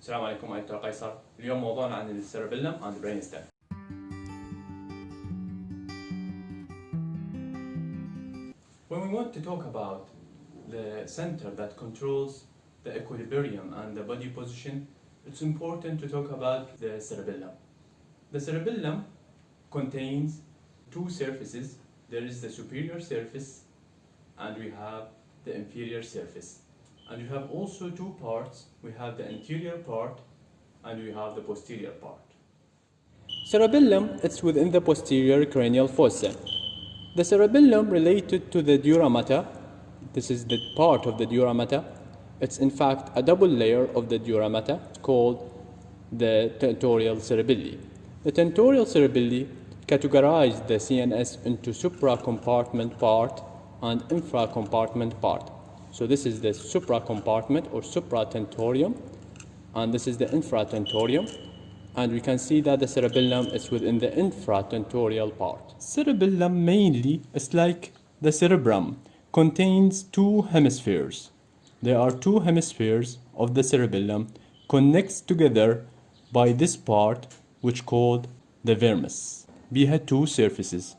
السلام عليكم، أنا دكتور قيصر. اليوم موضوعنا عن السيربيلم and brainstem. When we want to talk about the center that controls the equilibrium and the body position, it's important to talk about the cerebellum. The cerebellum contains two surfaces. There is the superior surface and we have the inferior surface. And we have also two parts. We have the anterior part and we have the posterior part. Cerebellum is within the posterior cranial fossa. The cerebellum related to the dura mater. This is the part of the dura mater. It's in fact a double layer of the dura mater called the tentorial cerebelli. The tentorial cerebelli categorize the CNS into supra-compartment part and infra-compartment part. So this is the supra-compartment or supratentorium, and this is the infratentorium. And we can see that the cerebellum is within the infratentorial part. Cerebellum mainly is like the cerebrum, contains two hemispheres. There are two hemispheres of the cerebellum connects together by this part which called the vermis. بيها two surfaces.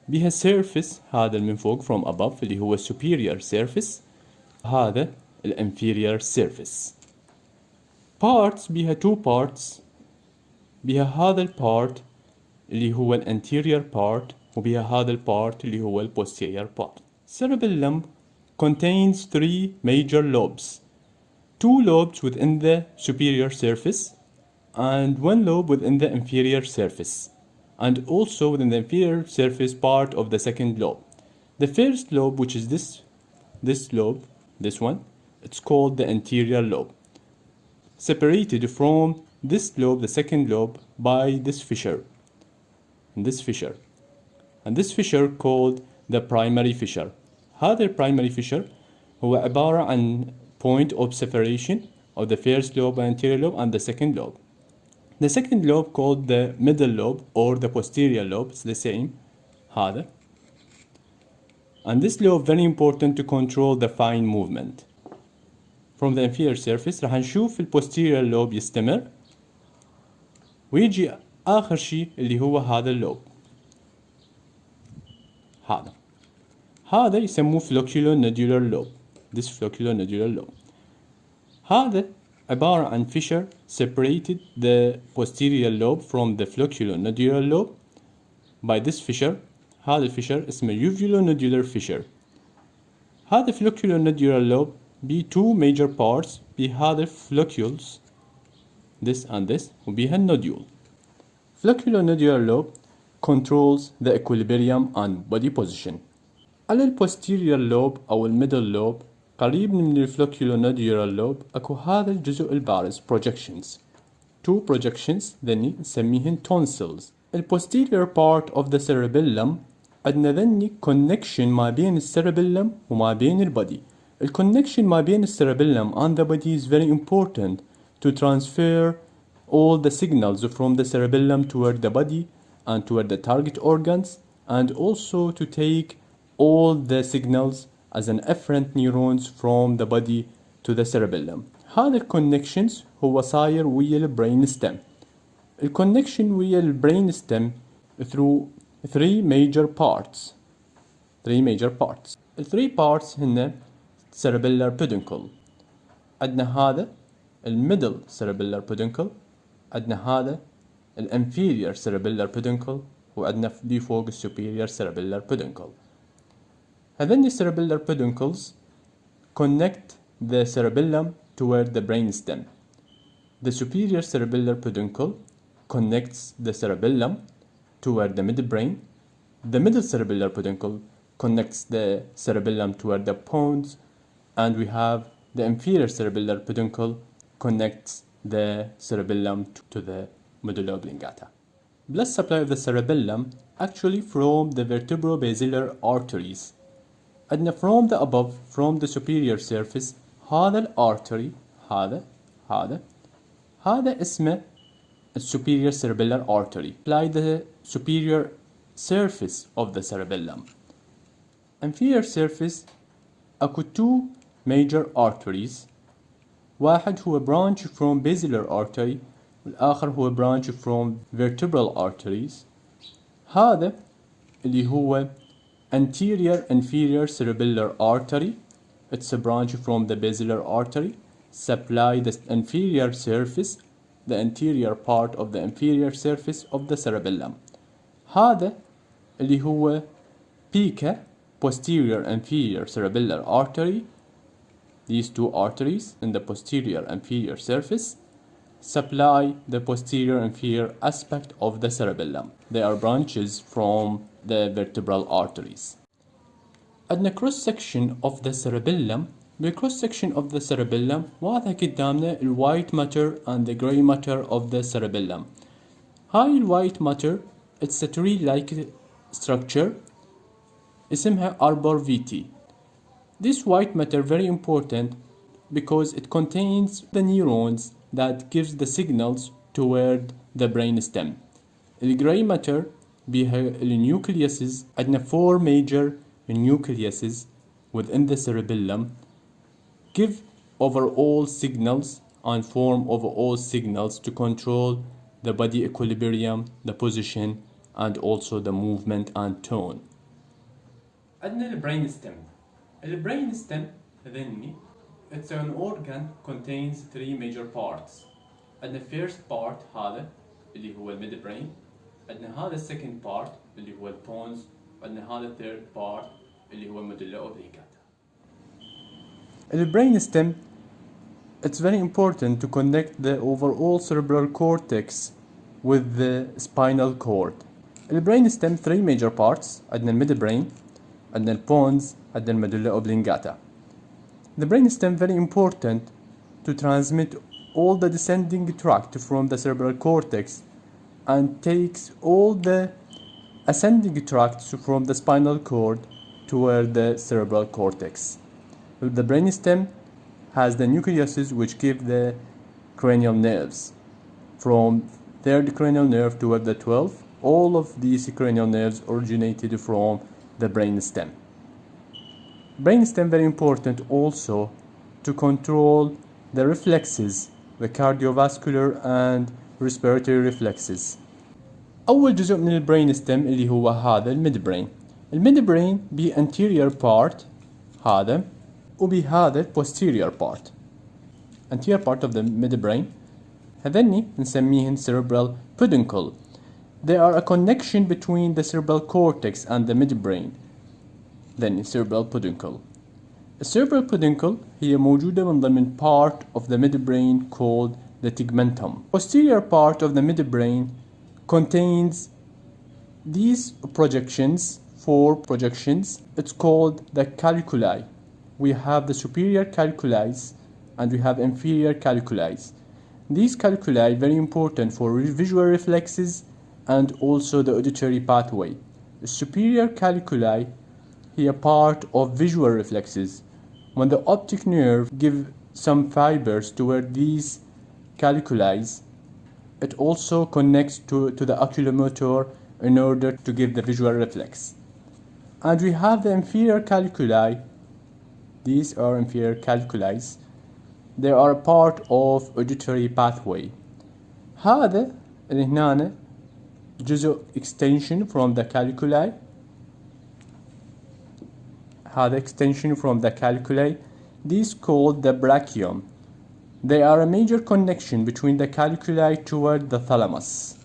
بيها surface هذا من فوق from above اللي هو superior surface. هذا inferior surface. Parts بيها two parts. بيها هذا part اللي هو anterior part وبيها هذا part اللي هو posterior part. Cerebellum contains three major lobes. Two lobes within the superior surface and one lobe within the inferior surface, and also within the inferior surface part of the second lobe. The first lobe, which is this lobe, this one, it's called the anterior lobe, separated from this lobe, the second lobe, by this fissure, and this fissure called the primary fissure. هذا primary fissure هو عبارة عن point of separation of the first lobe and anterior lobe and the second lobe. The second lobe called the middle lobe or the posterior lobe, it's the same, هذا. And this lobe very important to control the fine movement. From the inferior surface راح نشوف posterior lobe يستمر ويجي آخر شيء اللي هو هذا اللوب. هذا يسموه flocculo-nodular lobe. This flocculo-nodular lobe. هذا عبارة عن fissure separated the posterior lobe from the flocculo-nodular lobe by this fissure. هذا الفيشر اسمه uvulonodular fissure. هذا flocculo-nodular lobe be two major parts بهذا floccules, this and this, وبيها nodule. Flocculo-nodular lobe controls the equilibrium and body position. على posterior lobe أو middle lobe قريب من flocculo-nodular lobe أكو هذا الجزء البارز projections. Two projections ذني نسميهن tonsils. posterior part of the cerebellum عندنا ذني connection ما بين cerebellum وما بين body. connection ما بين cerebellum and the body is very important to transfer all the signals from the cerebellum toward the body and toward the target organs, and also to take all the signals as an efferent neurons from the body to the cerebellum. هذا connections هو صاير ويا brainstem. connection ويا brainstem through three major parts. three parts هن cerebellar peduncle. عندنا هذا middle cerebellar peduncle، عندنا هذا inferior cerebellar peduncle، وعندنا دي فوق superior cerebellar peduncle. هذين cerebellar peduncles connect the cerebellum toward the brainstem. The superior cerebellar peduncle connects the cerebellum toward the midbrain. The middle cerebellar peduncle connects the cerebellum toward the pons, and we have the inferior cerebellar peduncle connects the cerebellum to the medulla oblongata. Blood supply of the cerebellum actually from the vertebro-basilar arteries. And from the above, from the superior surface, هذا الارتري هذا اسمه superior cerebellar artery. Apply the superior surface of the cerebellum. Inferior surface اكو two major arteries. واحد هو branch from basilar artery والآخر هو branch from vertebral arteries. هذا اللي هو anterior inferior cerebellar artery. It's a branch from the basilar artery, supply the inferior surface, the anterior part of the inferior surface of the cerebellum. هذا اللي هو PICA, posterior inferior cerebellar artery. These two arteries in the posterior inferior surface supply the posterior inferior aspect of the cerebellum. They are branches from the vertebral arteries. عندنا cross section of the cerebellum. The cross section of the cerebellum واضح قدامنا ال white matter and the grey matter of the cerebellum. هاي ال white matter it's a tree-like structure اسمها arbor vitae. This white matter very important because it contains the neurons that gives the signals toward the brainstem. The gray matter بيها nucleuses. عندنا 4 major nucleuses within the cerebellum give overall signals and form overall signals to control the body equilibrium, the position, and also the movement and tone. عندنا البرينستم. البرينستم ذني it's an organ contains 3 major parts. عندنا first part هذا اللي هو الميد برين. عندنا هذا second part اللي هو البونز. عندنا هذا third part اللي هو medulla oblongata. البرينستم it's very important to connect the overall cerebral cortex with the spinal cord. البرينستم 3 major parts. عندنا الميد برين، عندنا البونز، عندنا medulla oblongata. The brainstem very important to transmit all the descending tract from the cerebral cortex and takes all the ascending tracts from the spinal cord toward the cerebral cortex. The brainstem has the nucleuses which give the cranial nerves. From 3rd cranial nerve toward the 12th, all of these cranial nerves originated from the brainstem. Brainstem very important also to control the reflexes, the cardiovascular and respiratory reflexes. أول جزء من البرينستم اللي هو هذا الميد برين. الميد برين بي anterior part هذا وبهذا posterior part. Anterior part of the midbrain هذني نسميهن cerebral peduncle. They are a connection between the cerebral cortex and the midbrain. Then cerebral peduncle. A cerebral peduncle هي موجودة من ضمن part of the midbrain called the tegmentum. Posterior part of the midbrain contains these projections, 4 projections. It's called the colliculi. We have the superior colliculi and we have inferior colliculi. These colliculi very important for visual reflexes and also the auditory pathway. The superior colliculi here part of visual reflexes. When the optic nerve give some fibers toward these colliculi, it also connects to the oculomotor in order to give the visual reflex. And we have the inferior colliculi. These are inferior colliculi. They are a part of auditory pathway. هذا اللي هنا جزء extension from the colliculi. هذا extension from the colliculi. These called the brachium. They are a major connection between the colliculi toward the thalamus.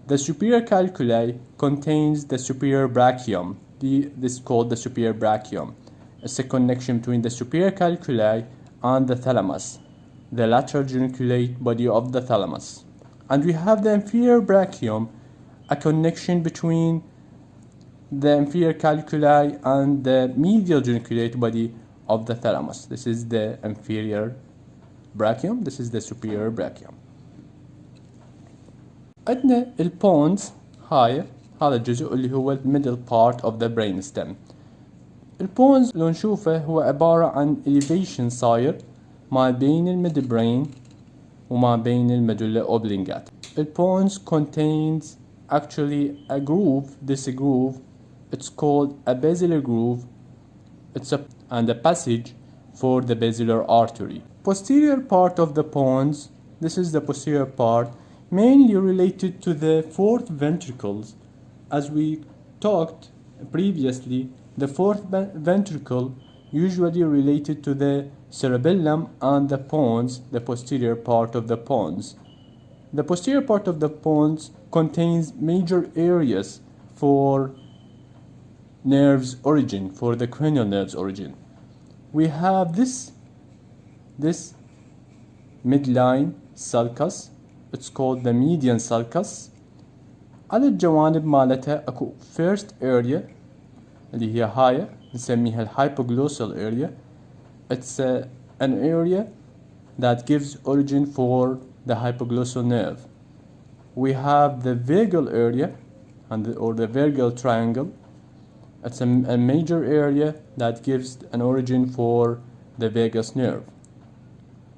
The superior colliculi contains the superior brachium. This is called the superior brachium. It's a connection between the superior colliculi and the thalamus, the lateral geniculate body of the thalamus. And we have the inferior brachium, a connection between the inferior colliculi and the medial geniculate body of the thalamus. This is the inferior brachium, this is the superior brachium. عندنا البونز هذا الجزء اللي هو middle part of the brainstem. البونز لو نشوفه هو عبارة عن elevation صاير ما بين الميدبرين وما بين الميدولا oblongata. البونز contains actually a groove. This groove, it's called a basilar groove. It's a passage for the basilar artery. posterior part of the pons, this is the posterior part, mainly related to the fourth ventricles. As we talked previously, the fourth ventricle usually related to the cerebellum and the pons, the posterior part of the pons. The posterior part of the pons contains major areas for nerves origin, for the cranial nerves origin. We have this midline sulcus, it's called the median sulcus. على الجوانب مالتها اكو first area اللي هي هاي نسميها الhypoglossal area. It's an area that gives origin for the hypoglossal nerve. We have the vagal area or the vagal triangle. It's a major area that gives an origin for the vagus nerve.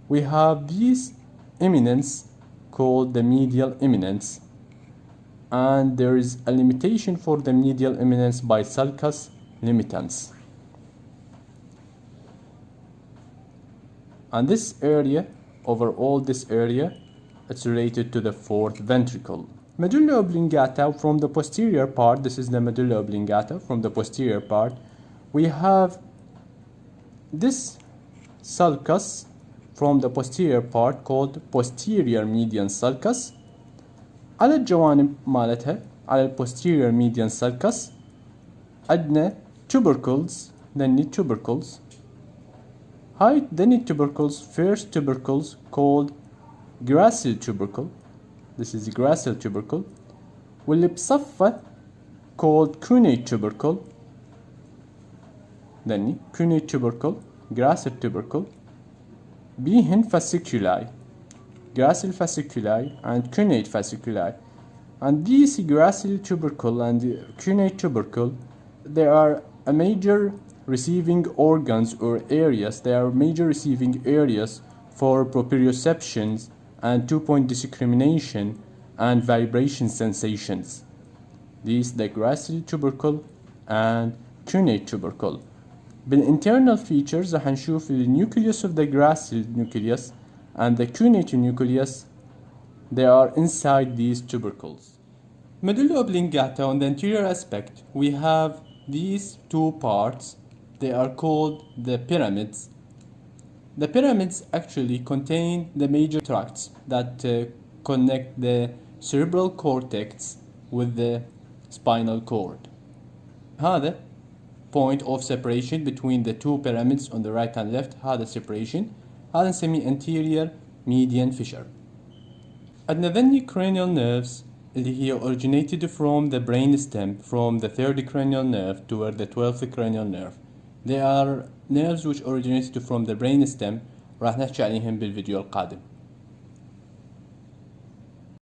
We have this eminence called the medial eminence, and there is a limitation for the medial eminence by sulcus limitans. And this area, overall this area, it's related to the fourth ventricle. Medulla oblongata from the posterior part, this is the medulla oblongata from the posterior part. We have this sulcus from the posterior part called posterior median sulcus. على الجوانب مالتها على posterior median sulcus عندنا tubercles, tubercles. هاي tubercles, first tubercles called gracile tubercle. This is the gracile tubercle. واللي بصفة called cuneate tubercle. Cuneate tubercle, gracile tubercle. بيهن fasciculi, gracile fasciculi and cuneate fasciculi. And these gracile tubercle and cuneate tubercle, they are a major receiving organs or areas. They are major receiving areas for proprioceptions and two-point discrimination and vibration sensations. These the gracile tubercle and cuneate tubercle. بالinternal features راح نشوف the nucleus of the gracile nucleus and the cuneate nucleus. They are inside these tubercles. Medulla oblongata, on the anterior aspect, we have these two parts. They are called the pyramids. The pyramids actually contain the major tracts that connect the cerebral cortex with the spinal cord. هذا point of separation between the two pyramids on the right and left, هذا separation. هذا نسميه anterior median fissure. عندنا ذني cranial nerves اللي هي originated from the brainstem, from the third cranial nerve toward the 12th cranial nerve. They are nerves which originated from the brainstem. راح نحكي عليهم بالفيديو القادم.